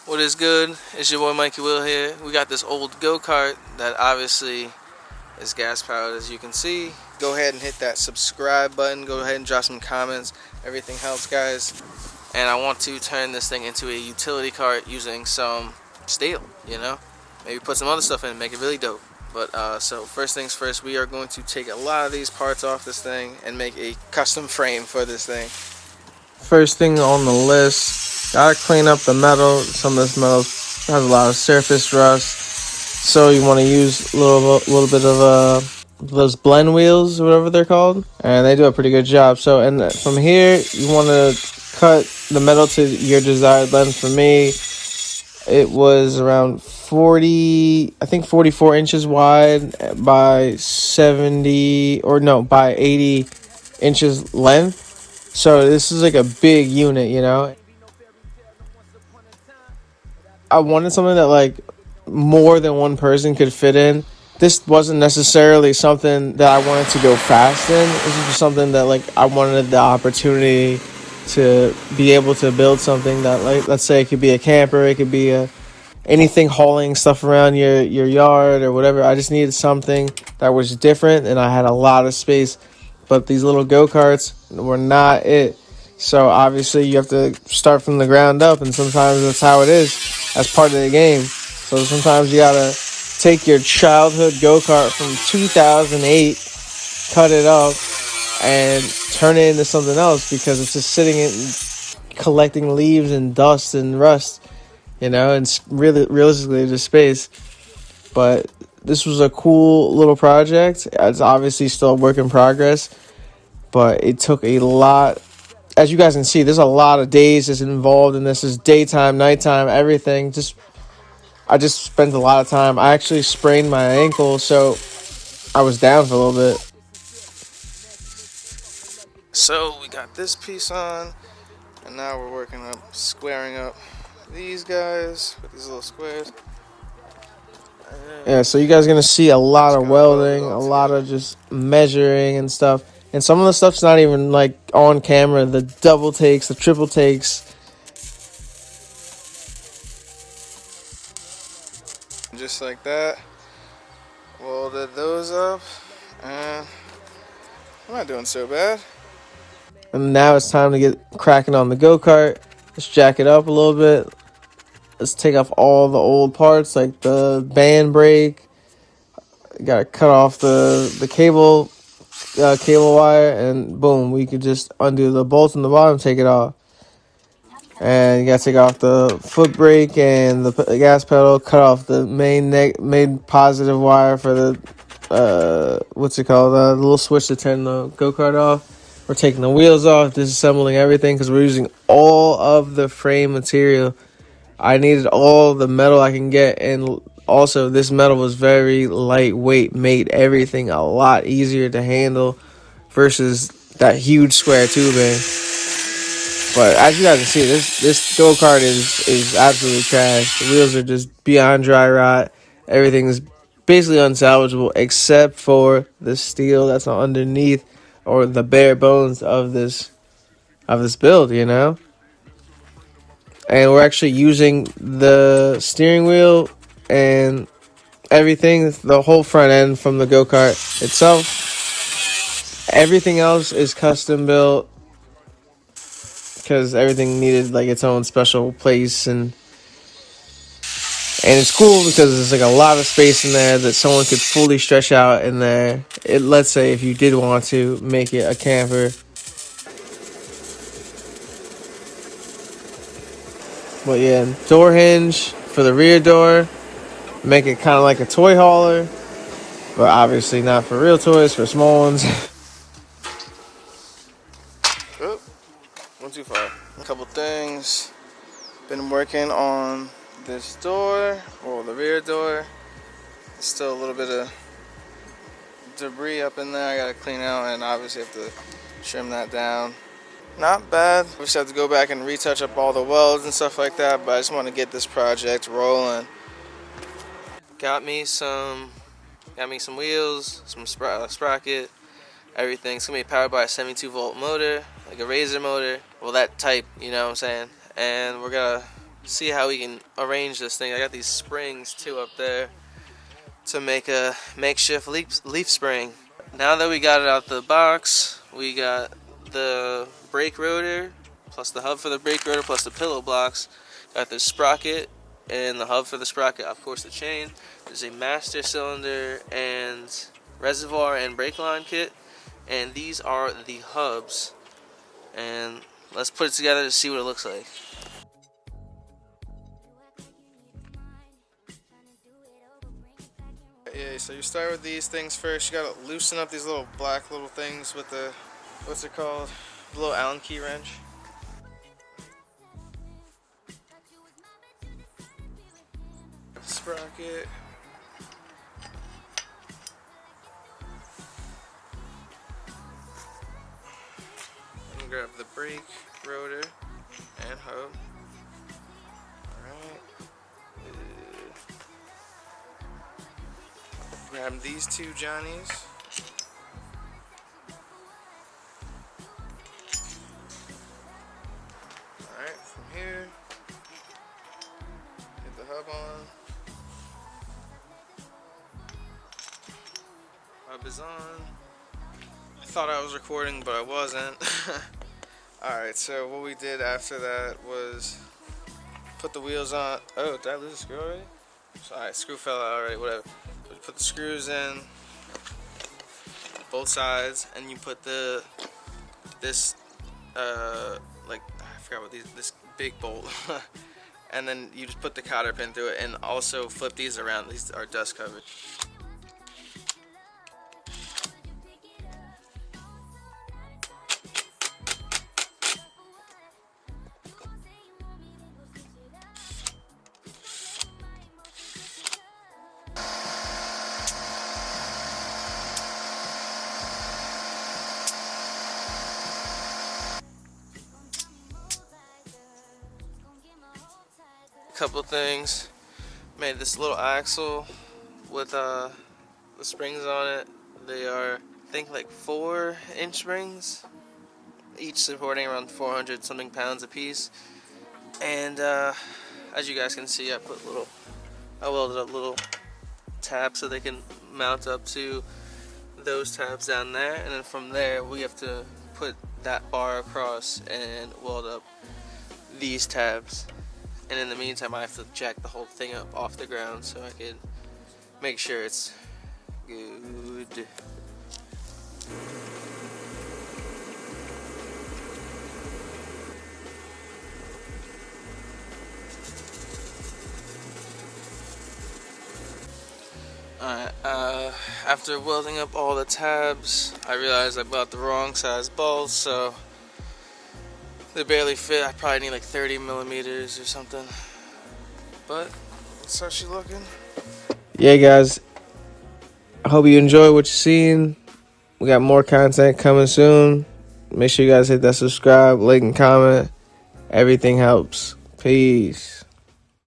What is good? It's your boy Mikeyyywill here. We got this old go-kart that obviously is gas powered, as you can see. Go ahead and hit that subscribe button. Go ahead and drop some comments. Everything helps, guys. And I want to turn this thing into a utility cart using some steel, you know? Maybe put some other stuff in and make it really dope. But so first things first, we are going to take a lot of these parts off this thing and make a custom frame for this thing. First thing on the list, gotta clean up the metal. Some of this metal has a lot of surface rust, so you want to use a little bit of those blend wheels, or whatever they're called, and they do a pretty good job. So, and from here, you want to cut the metal to your desired length. For me, it was around 44 inches wide by 80 inches length. So this is like a big unit, you know. I wanted something that like more than one person could fit in. This wasn't necessarily something that I wanted to go fast in. This is something that like I wanted the opportunity to be able to build something that, like, let's say it could be a camper, it could be anything hauling stuff around your yard or whatever. I just needed something that was different, and I had a lot of space. But these little go-karts were not it. So obviously you have to start from the ground up, and sometimes that's how it is. That's part of the game. So sometimes you gotta take your childhood go-kart from 2008, cut it up, and turn it into something else, because it's just sitting in collecting leaves and dust and rust, you know, and really realistically just space. But this was a cool little project. It's obviously still a work in progress, but it took a lot. As you guys can see, there's a lot of days that's involved in this. There's daytime, nighttime, everything. I just spent a lot of time. I actually sprained my ankle, so I was down for a little bit. So we got this piece on, and now we're working up, squaring up these guys with these little squares. Yeah, so you guys are going to see a lot of welding, a lot of just measuring and stuff. And some of the stuff's not even like on camera. The double takes, the triple takes. Just like that. Welded those up. And I'm not doing so bad. And now it's time to get cracking on the go-kart. Let's jack it up a little bit. Let's take off all the old parts, like the band brake. Gotta cut off the cable wire, and boom, we could just undo the bolts in the bottom, take it off. And you gotta take off the foot brake and the gas pedal, cut off the main positive wire for the what's it called, the little switch to turn the go-kart off. We're taking the wheels off, disassembling everything, because we're using all of the frame material. I needed all the metal I can get, and also this metal was very lightweight, made everything a lot easier to handle versus that huge square tubing. But as you guys can see, this go-kart is absolutely trash. The wheels are just beyond dry rot. Everything is basically unsalvageable except for the steel that's underneath, or the bare bones of this build, you know? And we're actually using the steering wheel and everything, the whole front end from the go-kart itself. Everything else is custom built, because everything needed like its own special place, and it's cool because there's like a lot of space in there that someone could fully stretch out in there. Let's say if you did want to make it a camper. But yeah, door hinge for the rear door, make it kind of like a toy hauler, but obviously not for real toys, for small ones. Oh, went too far. A couple things. Been working on this door, or the rear door. Still a little bit of debris up in there I gotta clean out, and obviously have to trim that down. Not bad. We just have to go back and retouch up all the welds and stuff like that, but I just want to get this project rolling. Got me some wheels, some sprocket, everything. It's gonna be powered by a 72-volt motor, like a Razor motor. Well, that type, you know what I'm saying? And we're gonna see how we can arrange this thing. I got these springs too up there to make a makeshift leaf spring. Now that we got it out the box, we got the brake rotor plus the hub for the brake rotor plus the pillow blocks. Got the sprocket and the hub for the sprocket, of course the chain. There's a master cylinder and reservoir and brake line kit, and these are the hubs. And let's put it together to see what it looks like. Yeah, so you start with these things first. You gotta loosen up these little black little things with the, what's it called? The little Allen key wrench. Sprocket. And grab the brake rotor and hub. Alright. Grab these two Johnnies. Alright, from here, hit the hub on. Hub is on. I thought I was recording, but I wasn't. Alright, so what we did after that was put the wheels on. Oh, did I lose a screw already? Alright, screw fell out already, whatever. Put the screws in both sides, and you put this like, I forgot what this big bolt and then you just put the cotter pin through it, and also flip these around. These are dust covered. Couple things. Made this little axle with the springs on it. They are, I think, like 4-inch springs, each supporting around 400 something pounds a piece. And as you guys can see, I welded up little tabs so they can mount up to those tabs down there, and then from there we have to put that bar across and weld up these tabs. And in the meantime, I have to jack the whole thing up off the ground so I can make sure it's good. Alright, after welding up all the tabs, I realized I bought the wrong size bolts, so they barely fit. I probably need like 30 millimeters or something. But that's how she's looking. Yeah, guys. I hope you enjoy what you're seeing. We got more content coming soon. Make sure you guys hit that subscribe, like, and comment. Everything helps. Peace.